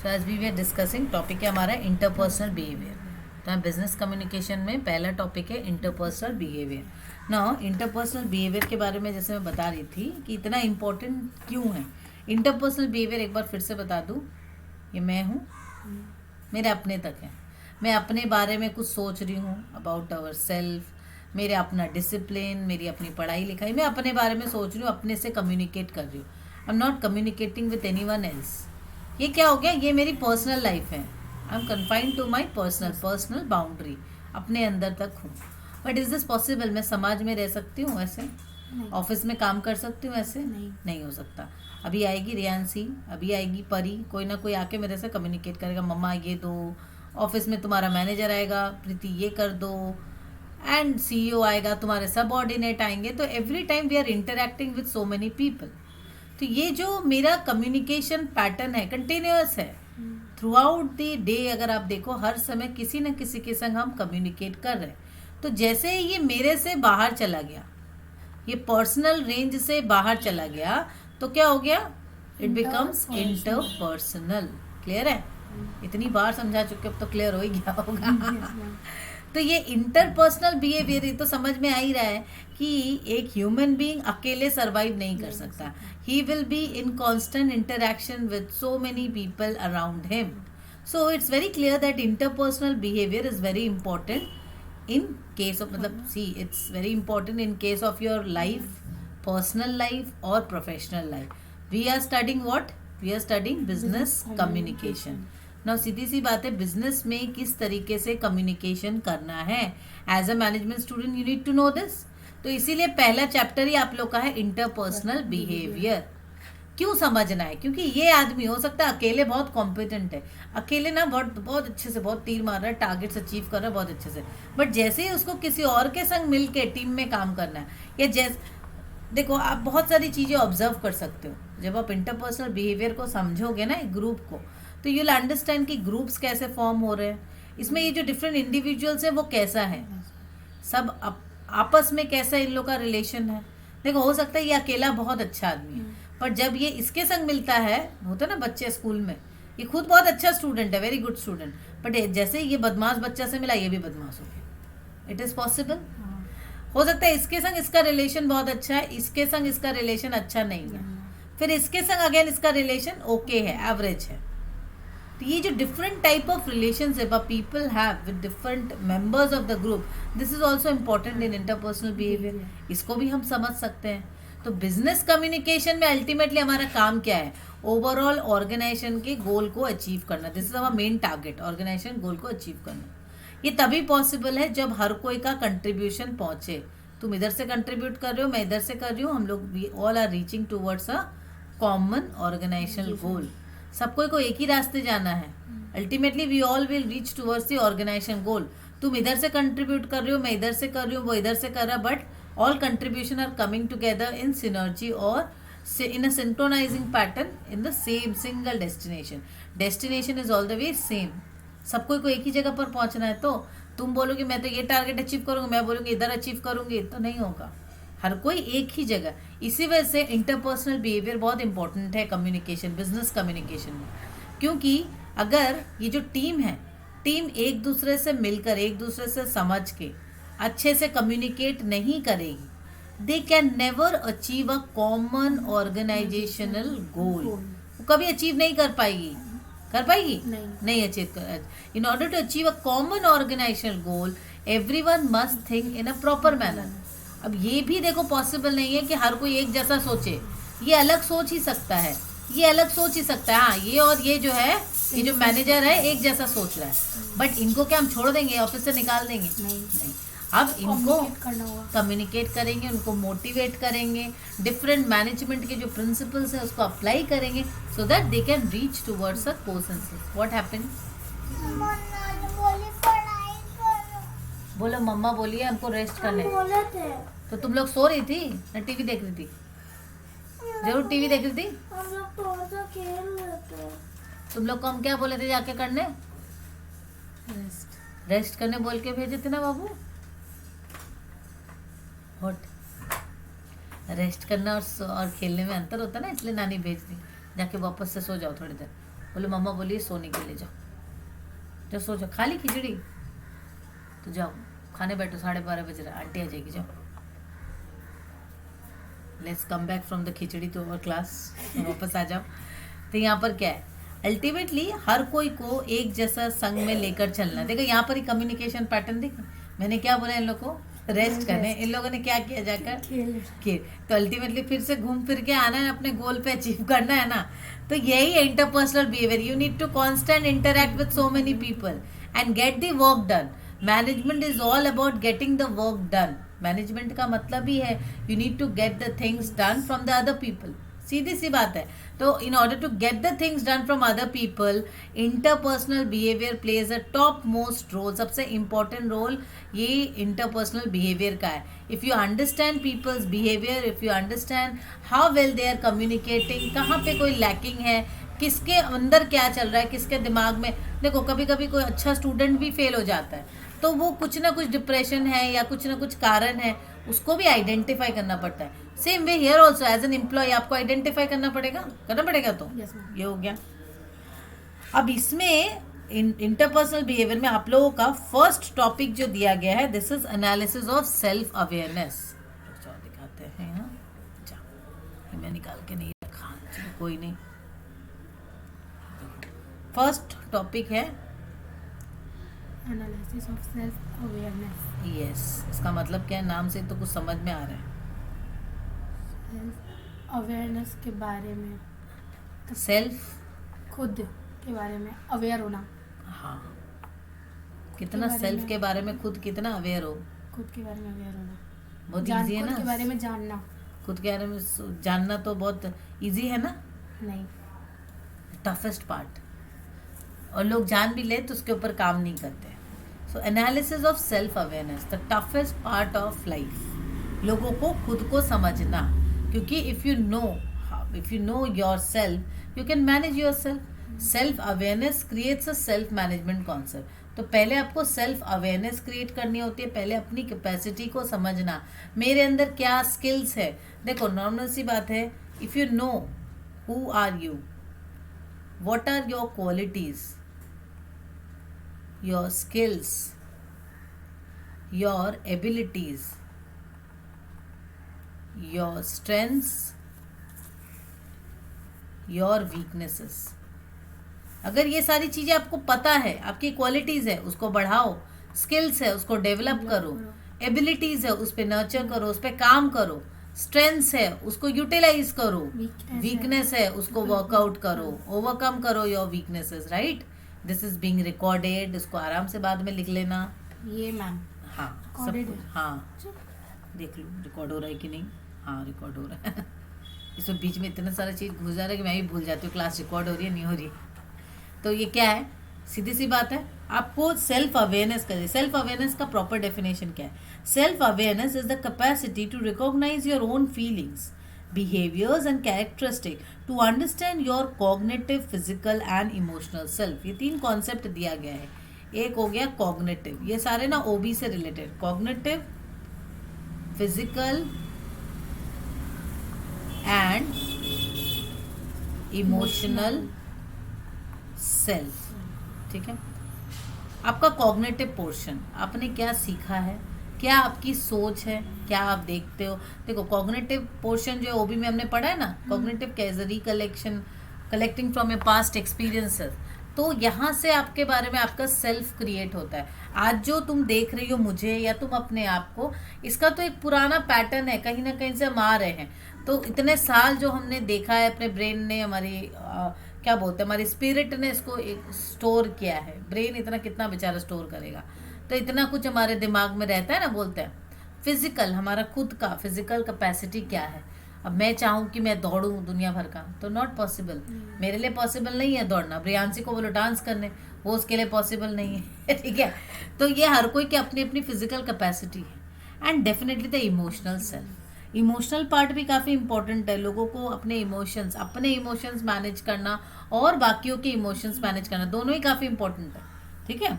So as we were discussing topic है हमारा interpersonal behaviour. तो बिजनेस कम्युनिकेशन में पहला टॉपिक है interpersonal behaviour. Now interpersonal behaviour के बारे में जैसे मैं बता रही थी कि इतना इम्पोर्टेंट क्यों है इंटरपर्सनल बिहेवियर, एक बार फिर से बता दूँ। ये मैं हूँ, मेरे अपने तक है, मैं अपने बारे में कुछ सोच रही हूँ अबाउट आवर सेल्फ, मेरे अपना डिसिप्लिन, मेरी अपनी पढ़ाई लिखाई, मैं अपने बारे में सोच रही हूँ, अपने से कम्युनिकेट कर रही हूँ। I am not communicating with anyone else. ये क्या हो गया, ये मेरी पर्सनल लाइफ है। I am confined to my personal boundary, अपने अंदर तक हूँ। But is this possible? मैं समाज में रह सकती हूँ ऐसे? ऑफिस में काम कर सकती हूँ ऐसे? नहीं हो सकता। अभी आएगी रियांसी, अभी आएगी परी, कोई ना कोई आके मेरे से कम्युनिकेट करेगा, मम्मा ये दो, ऑफिस में तुम्हारा मैनेजर आएगा, प्रीति ये कर दो, एंड सीईओ आएगा, तुम्हारे सबऑर्डिनेट आएंगे। तो every time we are interacting with so many people. तो ये जो मेरा कम्युनिकेशन पैटर्न है कंटिन्यूअस है थ्रू आउट द डे। अगर आप देखो हर समय किसी न किसी के संग हम कम्युनिकेट कर रहे हैं। तो जैसे ये मेरे से बाहर चला गया, ये पर्सनल रेंज से बाहर चला गया, तो क्या हो गया? It becomes interpersonal. क्लियर है? इतनी बार समझा चुके, अब तो क्लियर हो ही गया होगा। तो ये इंटरपर्सनल बिहेवियर तो समझ में आ ही रहा है कि एक ह्यूमन बीइंग अकेले सरवाइव नहीं कर सकता। He will be in constant interaction with so many people around him. So it's very clear that interpersonal behaviour is very important in case of, मतलब see it's very important in case of your life, personal life और professional life. We are studying what? We are studying business communication. ना सीधी सी बात है, business में किस तरीके से कम्युनिकेशन करना है। As a management student you need to know this. तो इसीलिए पहला चैप्टर ही आप लोग का है इंटरपर्सनल बिहेवियर। क्यों समझना है? क्योंकि ये आदमी हो सकता है अकेले बहुत कॉम्पिटेंट है, अकेले ना बहुत बहुत अच्छे से बहुत तीर मार रहा है, टारगेट्स अचीव कर रहा है बहुत अच्छे से, बट जैसे ही उसको किसी और के संग मिलके टीम में काम करना है, या जैसे देखो आप बहुत सारी चीज़ें ऑब्जर्व कर सकते हो। जब आप इंटरपर्सनल बिहेवियर को समझोगे ना, एक ग्रुप को, तो यू विल अंडरस्टैंड कि ग्रुप्स कैसे फॉर्म हो रहे हैं, इसमें ये जो डिफरेंट इंडिविजुअल्स है वो कैसा है, सब आपस में कैसा इन लोग का रिलेशन है। देखो हो सकता है ये अकेला बहुत अच्छा आदमी है, पर जब ये इसके संग मिलता है, होता है ना बच्चे स्कूल में, ये खुद बहुत अच्छा स्टूडेंट है, वेरी गुड स्टूडेंट, बट जैसे ये बदमाश बच्चा से मिला, ये भी बदमाश हो गया। It is possible. हो सकता है इसके संग इसका रिलेशन बहुत अच्छा है, इसके संग इसका रिलेशन अच्छा नहीं है, फिर इसके संग अगेन इसका रिलेशन ओके है, एवरेज है। तो ये जो different type of relationship people have with different members of the group, this is also important in interpersonal behaviour. इसको भी हम समझ सकते हैं। तो बिजनेस कम्युनिकेशन में अल्टीमेटली हमारा काम क्या है? ओवरऑल ऑर्गेनाइजेशन के गोल को अचीव करना। This is our main target, organisation goal को अचीव करना। ये तभी पॉसिबल है जब हर कोई का कंट्रीब्यूशन पहुंचे। तुम इधर से कंट्रीब्यूट कर रहे हो, मैं इधर से कर रही हूँ, हम लोग we all are reaching towards a common organisational goal. सबको को एक ही रास्ते जाना है। Ultimately we all will reach towards the organisation goal. तुम इधर से कंट्रीब्यूट कर रहे हो, मैं इधर से कर रही हूँ, वो इधर से कर रहा है, but all contribution are coming together in synergy और in a synchronizing pattern in the same single destination. Destination is all the way same. सबको को एक ही जगह पर पहुंचना है। तो तुम बोलोगे मैं तो ये टारगेट अचीव करूंगी, मैं बोलूंगी इधर अचीव करूंगी, तो नहीं होगा। हर कोई एक ही जगह। इसी वजह से इंटरपर्सनल बिहेवियर बहुत इंपॉर्टेंट है कम्युनिकेशन, बिजनेस कम्युनिकेशन में। क्योंकि अगर ये जो टीम है, टीम एक दूसरे से मिलकर, एक दूसरे से समझ के अच्छे से कम्युनिकेट नहीं करेगी, they can never achieve a common organisational goal. वो कभी अचीव नहीं कर पाएगी। कर पाएगी? नहीं अचीव कर। In order to achieve a common organisational goal, everyone must think in a proper manner. अब ये भी देखो पॉसिबल नहीं है कि हर कोई एक जैसा सोचे। ये अलग सोच ही सकता है, ये अलग सोच ही सकता है। हाँ, ये और ये जो है, ये जो मैनेजर है एक जैसा सोच रहा है, बट इनको क्या हम छोड़ देंगे, ऑफिस से निकाल देंगे? नहीं। अब इनको कम्युनिकेट करेंगे, उनको मोटिवेट करेंगे, डिफरेंट मैनेजमेंट के जो प्रिंसिपल्स है उसको अप्लाई करेंगे, so that they can reach towards a consensus. What happened? बोलो मम्मा बोलिए हमको रेस्ट करने। तो तुम लोग सो रही थी ना टीवी देख रही थी? जरूर टीवी देख रही थी। हम लोग थोड़ा सा खेल रहे थे। तुम लोग को हम क्या बोले थे जाके करने? रेस्ट करने बोल के भेजे थे ना बाबू। व्हाट? रेस्ट करना और खेलने में अंतर होता है ना, इसलिए नानी भेज दी, जाके वापस से सो जाओ थोड़ी देर। बोले मम्मा बोलिए सोने के लिए, जाओ जब सो जाओ, खा ली खिचड़ी तो जाओ खाने बैठो, 12:30 बज रहा, आंटी आ जाएगी, जाओ। Let's come back from the khichdi to our class, वापस आ जाओ। तो यहाँ पर क्या है, अल्टीमेटली हर कोई को एक जैसा संग में लेकर चलना। देखो यहाँ पर ही कम्युनिकेशन पैटर्न देखो, मैंने क्या बोला इन लोगों को, रेस्ट करने, इन लोगों ने क्या किया जाकर खेल। तो अल्टीमेटली फिर से घूम फिर के आना है, अपने गोल पे अचीव करना है ना। तो यही है interpersonal behaviour. You need to constant interact with so many people and get the work done. Management is all about getting the work done. Management का मतलब ही है you need to get the things done from the other people. सीधी सी बात है। तो in order to get the things done from other people, interpersonal behaviour plays a top most role. सबसे इंपॉर्टेंट रोल ये इंटरपर्सनल बिहेवियर का है। If you understand people's behaviour, if you understand how well they are communicating, कहाँ पे कोई lacking है, किसके अंदर क्या चल रहा है, किसके दिमाग में। देखो कभी कभी कोई अच्छा स्टूडेंट भी फेल हो जाता है, तो वो कुछ ना कुछ डिप्रेशन है या कुछ ना कुछ कारण है, उसको भी आइडेंटिफाई करना पड़ता है। Same way here also as an employ आपको आइडेंटिफाई करना पड़ेगा तो Yes, ma'am. ये हो गया। अब इसमें इंटरपर्सनल बिहेवियर में आप लोगों का फर्स्ट टॉपिक जो दिया गया है, this is analysis of self awareness. दिखाते हैं, हाँ मैं निकाल के नहीं रखा, चलो कोई नहीं। फर्स्ट टॉपिक है analysis of self awareness. Yes, इसका मतलब क्या है, नाम से तो कुछ समझ में आ रहा है। सेल्फ अवेयरनेस के बारे में, सेल्फ खुद के बारे में अवेयर होना। हाँ, कितना सेल्फ के बारे में खुद कितना अवेयर हो, खुद के बारे में अवेयर होना बहुत इजी है ना। खुद के बारे में जानना, खुद के बारे में जानना तो बहुत इजी है ना, नहीं टफेस्ट पार्ट। और लोग जान भी ले तो उसके ऊपर काम नहीं करते। So analysis of self awareness, the toughest part of life. लोगों को खुद को समझना, क्योंकि if you know your self you can manage your self. Self awareness creates a self management concept. तो पहले आपको सेल्फ अवेयरनेस क्रिएट करनी होती है, पहले अपनी कैपेसिटी को समझना, मेरे अंदर क्या स्किल्स है। देखो नॉर्मल सी बात है, if you know who are you, what are your qualities, your skills, your abilities, your strengths, your weaknesses। अगर ये सारी चीजें आपको पता है, आपकी क्वालिटीज है उसको बढ़ाओ, स्किल्स है उसको डेवलप करो, एबिलिटीज है उस पर नर्चर करो, उस पर काम करो, स्ट्रेंथ्स है उसको यूटिलाइज करो, वीकनेस है उसको वर्कआउट करो, ओवरकम करो your weaknesses, right. This is being recorded, इसको आराम से बाद में लिख लेना। ये मैम हाँ सब कुछ, हाँ देख लो रिकॉर्ड हो रहा है कि नहीं। हाँ रिकॉर्ड हो रहा है इसमें बीच में इतना सारा चीज़ घुस जा रहा है कि मैं भी भूल जाती हूँ क्लास रिकॉर्ड हो रही है नहीं हो रही। तो ये क्या है, सीधी सी बात है, आपको सेल्फ अवेयरनेस करिए। सेल्फ अवेयरनेस का प्रॉपर डेफिनेशन क्या है? Self awareness is the capacity to recognise your own feelings, behaviours and characteristic, to understand your cognitive, physical and emotional self. ये 3 कॉन्सेप्ट दिया गया है। एक हो गया कॉग्निटिव, ये सारे ना ओबी से related, cognitive, physical and emotional self. ठीक है, आपका कॉग्निटिव पोर्शन, आपने क्या सीखा है, क्या आपकी सोच है, क्या आप देखते हो। देखो कॉग्निटिव पोर्शन जो ओबी में हमने पढ़ा है ना, cognitive cause recollection, collecting from a past experiences. तो यहाँ से आपके बारे में आपका सेल्फ क्रिएट होता है। आज जो तुम देख रही हो मुझे या तुम अपने आप को, इसका तो एक पुराना पैटर्न है, कहीं ना कहीं से हम आ रहे हैं। तो इतने साल जो हमने देखा है, अपने ब्रेन ने, हमारी क्या बोलते हैं, हमारी स्पिरिट ने इसको एक स्टोर किया है। ब्रेन इतना कितना बेचारा स्टोर करेगा, तो इतना कुछ हमारे दिमाग में रहता है ना। बोलते हैं फिजिकल, हमारा खुद का फिजिकल कैपेसिटी क्या है। अब मैं चाहूँ कि मैं दौड़ूँ दुनिया भर का, तो नॉट पॉसिबल, मेरे लिए पॉसिबल नहीं है दौड़ना। प्रियांशी को बोलो डांस करने, वो उसके लिए पॉसिबल नहीं है ठीक है। तो ये हर कोई की अपनी अपनी फिजिकल कैपेसिटी है। And definitely the emotional self, emotional part भी काफ़ी इंपॉर्टेंट है। लोगों को अपने इमोशंस मैनेज करना और बाकियों के इमोशंस मैनेज करना, दोनों ही काफ़ी इंपॉर्टेंट है। ठीक है,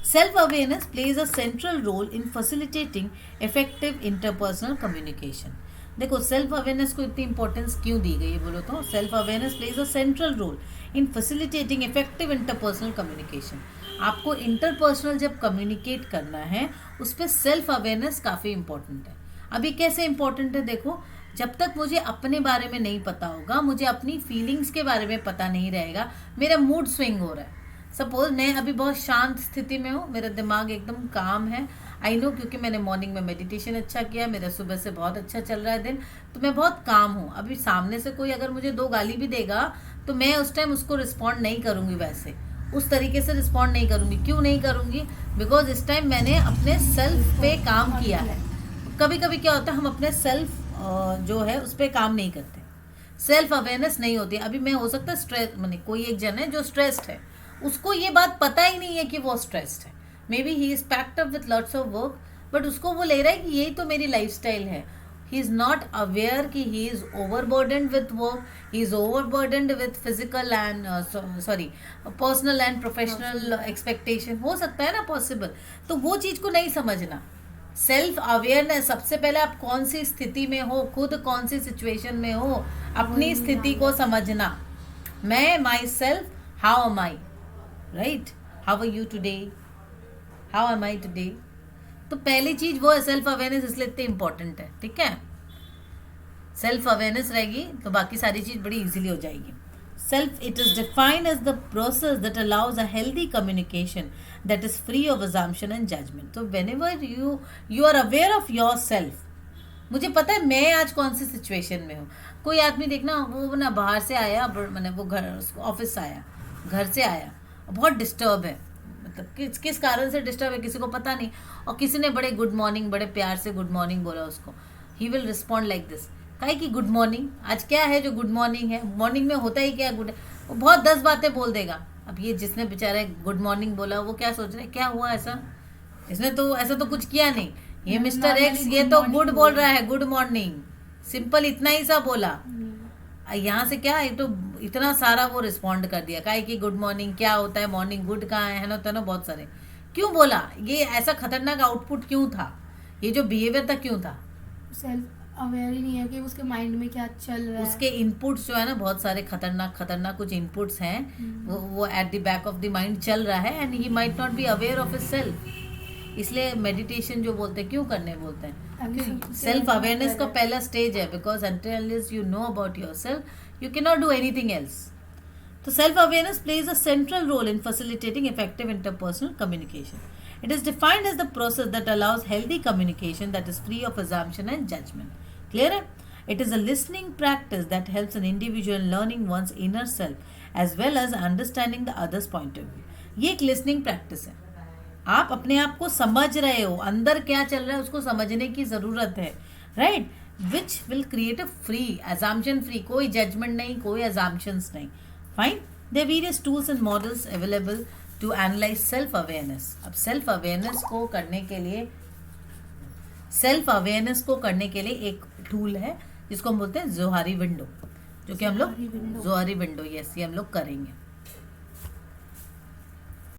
self awareness plays a central role in facilitating effective interpersonal communication. देखो सेल्फ अवेयरनेस को इतनी इंपॉर्टेंस क्यों दी गई है बोलो तो, self awareness plays a central role in facilitating effective interpersonal communication. आपको इंटरपर्सनल जब कम्युनिकेट करना है उस पर सेल्फ अवेयरनेस काफ़ी इंपॉर्टेंट है। अभी कैसे इंपॉर्टेंट है देखो, जब तक मुझे अपने बारे में नहीं पता होगा, मुझे अपनी फीलिंग्स के बारे में पता नहीं रहेगा, मेरा मूड स्विंग हो रहा है। सपोज मैं अभी बहुत शांत स्थिति में हूँ, मेरा दिमाग एकदम काम है, आई नो, क्योंकि मैंने मॉर्निंग में मेडिटेशन अच्छा किया, मेरा सुबह से बहुत अच्छा चल रहा है दिन, तो मैं बहुत काम हूँ। अभी सामने से कोई अगर मुझे 2 गाली भी देगा तो मैं उस टाइम उसको रिस्पॉन्ड नहीं करूँगी, वैसे उस तरीके से रिस्पॉन्ड नहीं करूँगी। क्यों नहीं करूँगी? बिकॉज इस टाइम मैंने अपने सेल्फ पे काम किया है। कभी कभी क्या होता है, हम अपने सेल्फ जो है उस पर काम नहीं करते, सेल्फ अवेयरनेस नहीं होती। अभी मैं हो सकता है स्ट्रेस, मैंने कोई एक जन है जो स्ट्रेस्ड है, उसको ये बात पता ही नहीं है कि वो स्ट्रेस्ड है, may be he is packed up with lots of work, but उसको वो ले रहा है कि यही तो मेरी लाइफस्टाइल है। ही इज नॉट अवेयर कि he is overburdened with work, he is overburdened with physical and personal and professional expectation. हो सकता है ना पॉसिबल, तो वो चीज को नहीं समझना। सेल्फ अवेयरनेस, सबसे पहले आप कौन सी स्थिति में हो, खुद कौन सी सिचुएशन में हो, अपनी स्थिति को समझना। मैं, myself, how am I, right, how are you today, how am I today. तो पहली चीज वो है, सेल्फ अवेयरनेस इसलिए इतनी इंपॉर्टेंट है, ठीक है। सेल्फ अवेयरनेस रहेगी तो बाकी सारी चीज बड़ी इजीली हो जाएगी। Self, it is defined as the process that allows a healthy communication that is free of assumption and judgment. So whenever you are aware of yourself, मुझे पता है मैं आज कौन सी सिचुएशन में हूँ। कोई आदमी देखना, वो ना बाहर से आया, मैंने वो घर ऑफिस से आया, घर से आया, बहुत डिस्टर्ब है, मतलब किस कारण से डिस्टर्ब है किसी को पता नहीं, और किसी ने बड़े गुड मॉर्निंग, बड़े प्यार से गुड मॉर्निंग बोला उसको, he will respond like this, काहे कि गुड मॉर्निंग, आज क्या है जो गुड मॉर्निंग है, मॉर्निंग में होता ही क्या गुड, वो बहुत 10 बातें बोल देगा। अब ये जिसने बेचारा गुड मॉर्निंग बोला वो क्या सोच रहे हैं, क्या हुआ ऐसा, इसने तो ऐसा तो कुछ किया नहीं, ये मिस्टर एक्स ये तो गुड बोल रहा है, गुड मॉर्निंग, सिंपल इतना ही सा बोला। यहाँ से क्या है, तो इतना सारा वो रिस्पॉन्ड कर दिया, काहे कि गुड मॉर्निंग क्या होता है, मॉर्निंग गुड कहाँ है ना, तो ना बहुत सारे क्यों बोला, ये ऐसा खतरनाक आउटपुट क्यों था, ये जो बिहेवियर था क्यों था। सेल्फ अवेयर ही नहीं है कि उसके माइंड में क्या चल रहा है। उसके इनपुट्स जो है ना, बहुत सारे खतरनाक कुछ इनपुट्स हैं, वो at the back of the mind चल रहा है, and he might not be aware of himself. इसलिए मेडिटेशन जो बोलते हैं, क्यों करने बोलते हैं, सेल्फ अवेयरनेस का पहला स्टेज है, because until you know about yourself you cannot do anything else. तो self awareness plays a central role in facilitating effective interpersonal communication. It is defined as the process that allows healthy communication that is free of assumption and judgment. Clear है? It is a listening practice that helps an individual in learning one's inner self as well as understanding the other's point of view. ये एक listening practice है। आप अपने आप को समझ रहे हो, अंदर क्या चल रहा है उसको समझने की ज़रूरत है, right, which will create a free, assumption free, कोई जजमेंट नहीं, कोई assumptions नहीं, fine. There are various tools and models available to analyse self awareness. अब सेल्फ अवेयरनेस को करने के लिए एक टूल है जिसको हम बोलते हैं जोहारी विंडो, जो कि हम लोग जोहारी विंडो, यस, ये हम लोग करेंगे।